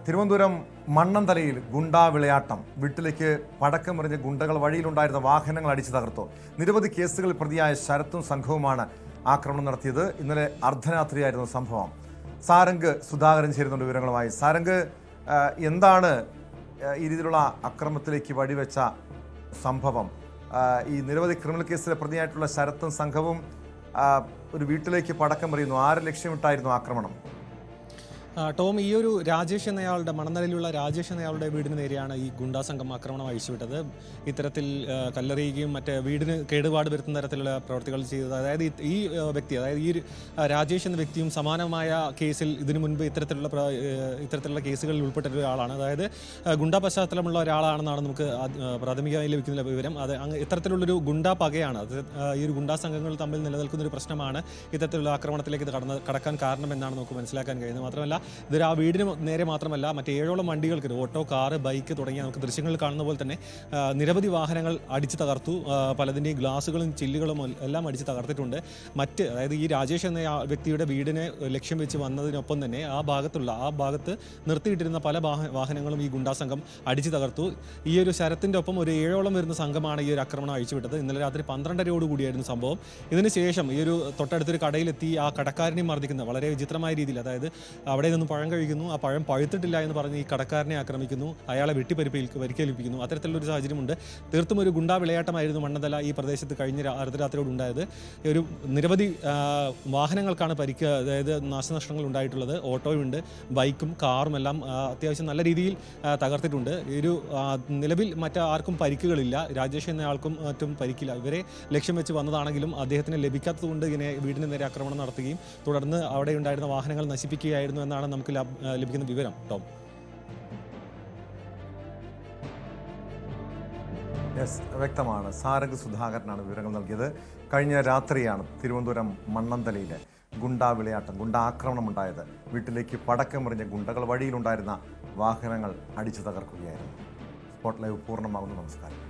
തിരുവനന്തപുരം മണ്ണന്തലയിൽ ഗുണ്ടാ വിളയാട്ടം. വീട്ടിലേക്ക് പടക്കമെറിഞ്ഞ ഗുണ്ടകൾ വഴിയിലുണ്ടായിരുന്ന വാഹനങ്ങൾ അടിച്ചു തകർത്തു. നിരവധി കേസുകളിൽ പ്രതിയായ ശരത്തും സംഘവുമാണ് ആക്രമണം നടത്തിയത്. ഇന്നലെ അർദ്ധരാത്രിയായിരുന്നു സംഭവം. സാരംഗ് സുധാകരൻ ചേരുന്നുണ്ട് വിവരങ്ങളുമായി. സാരംഗ്, എന്താണ് ഈ രീതിയിലുള്ള അക്രമത്തിലേക്ക് വഴിവെച്ച സംഭവം? ഈ നിരവധി ക്രിമിനൽ കേസിലെ പ്രതിയായിട്ടുള്ള ശരത്തും സംഘവും ഒരു വീട്ടിലേക്ക് പടക്കമെറിയുന്നു. ആര് ലക്ഷ്യമിട്ടായിരുന്നു ആക്രമണം? ടോം, ഈ ഒരു രാജേഷ് എന്നയാളുടെ മണന്നലയിലുള്ള രാജേഷ് എന്നയാളുടെ വീടിന് നേരെയാണ് ഈ ഗുണ്ടാ സംഘം ആക്രമണം അഴിച്ചുവിട്ടത്. ഇത്തരത്തിൽ കല്ലെറിയുകയും മറ്റ് വീടിന് കേടുപാട് വരുത്തുന്ന തരത്തിലുള്ള പ്രവർത്തികൾ ചെയ്തത്. അതായത് ഈ വ്യക്തി, അതായത് ഈ രാജേഷ് എന്ന വ്യക്തിയും സമാനമായ കേസിൽ ഇതിനു മുൻപ് ഇത്തരത്തിലുള്ള കേസുകളിൽ ഉൾപ്പെട്ട ഒരാളാണ്. അതായത് ഗുണ്ടാ പശ്ചാത്തലമുള്ള ഒരാളാണെന്നാണ് നമുക്ക് പ്രാഥമികമായി ലഭിക്കുന്ന വിവരം. അത് ഇത്തരത്തിലുള്ളൊരു ഗുണ്ടാ പകയാണ്. അത് ഈ ഒരു ഗുണ്ടാ സംഘങ്ങൾ തമ്മിൽ നിലനിൽക്കുന്ന ഒരു പ്രശ്നമാണ് ഇത്തരത്തിലുള്ള ആക്രമണത്തിലേക്ക് ഇത് കടക്കാൻ കാരണമെന്നാണ് നമുക്ക് മനസ്സിലാക്കാൻ കഴിയുന്നത്. മാത്രമല്ല, ഇതൊരു ആ വീടിന് നേരെ മാത്രമല്ല, മറ്റ് 7ഓളം വണ്ടികൾക്ക്, ഓട്ടോ, കാറ്, ബൈക്ക് തുടങ്ങിയ നമുക്ക് ദൃശ്യങ്ങളിൽ കാണുന്ന പോലെ തന്നെ നിരവധി വാഹനങ്ങൾ അടിച്ചു തകർത്തു. പലതിൻ്റെയും ഗ്ലാസുകളും ചില്ലുകളും എല്ലാം അടിച്ച് തകർത്തിട്ടുണ്ട്. അതായത് ഈ രാജേഷ് എന്ന വ്യക്തിയുടെ വീടിനെ ലക്ഷ്യം വെച്ച് വന്നതിനൊപ്പം തന്നെ ആ ഭാഗത്ത് നിർത്തിയിട്ടിരുന്ന പല വാഹനങ്ങളും ഈ ഗുണ്ടാ സംഘം അടിച്ചു തകർത്തു. ഈ ഒരു ശരത്തിൻ്റെ ഒപ്പം ഒരു 7ഓളം വരുന്ന സംഘമാണ് ഈ ഒരു ആക്രമണം അഴിച്ചുവിട്ടത്. ഇന്നലെ രാത്രി 12:30 സംഭവം. ഇതിനുശേഷം ഈ ഒരു തൊട്ടടുത്തൊരു കടയിലെത്തി ആ കടക്കാരനെ മർദ്ദിക്കുന്ന വളരെ വിചിത്രമായ രീതിയിൽ, അതായത് അവിടെ നിന്ന് പഴം കഴിക്കുന്നു, ആ പഴം പഴുത്തിട്ടില്ല എന്ന് പറഞ്ഞ് ഈ കടക്കാരനെ ആക്രമിക്കുന്നു, അയാളെ പരിക്കേൽപ്പിക്കുന്നു. അത്തരത്തിലുള്ളൊരു സാഹചര്യമുണ്ട്. തീർത്തും ഒരു ഗുണ്ടാ വിളയാട്ടമായിരുന്നു മണ്ണന്തല ഈ പ്രദേശത്ത് കഴിഞ്ഞ അർദ്ധരാത്രിയോട് ഉണ്ടായത്. ഒരു നിരവധി വാഹനങ്ങൾക്കാണ് അതായത് നാശനഷ്ടങ്ങൾ ഉണ്ടായിട്ടുള്ളത്. ഓട്ടോയുണ്ട്, ബൈക്കും കാറും എല്ലാം അത്യാവശ്യം നല്ല രീതിയിൽ തകർത്തിട്ടുണ്ട്. ഒരു നിലവിൽ മറ്റാർക്കും പരിക്കുകളില്ല. രാജേഷ് എന്നയാൾക്കും മറ്റും പരിക്കില്ല. ഇവരെ ലക്ഷ്യം വെച്ച് വന്നതാണെങ്കിലും അദ്ദേഹത്തിന് ലഭിക്കാത്തതുകൊണ്ട് ഇങ്ങനെ വീടിന് നേരെ ആക്രമണം നടത്തുകയും തുടർന്ന് അവിടെ ഉണ്ടായിരുന്ന വാഹനങ്ങൾ നശിപ്പിക്കുകയായിരുന്നു എന്നാണ് നമുക്ക് ലഭിക്കുന്ന വിവരം. ടോം, വ്യക്തമാണ്. സാരംഗ് സുധാകരനാണ് വിവരങ്ങൾ നൽകിയത്. കഴിഞ്ഞ രാത്രിയാണ് തിരുവനന്തപുരം മണ്ണന്തലയിലെ ഗുണ്ടാ വിളയാട്ടം, ഗുണ്ടാ ആക്രമണം ഉണ്ടായത്. വീട്ടിലേക്ക് പടക്കമെറിഞ്ഞ ഗുണ്ടകൾ വഴിയിലുണ്ടായിരുന്ന വാഹനങ്ങൾ അടിച്ചു തകർക്കുകയായിരുന്നു. സ്പോട്ട് ലൈവ് പൂർണ്ണമാകുന്നു. നമസ്കാരം.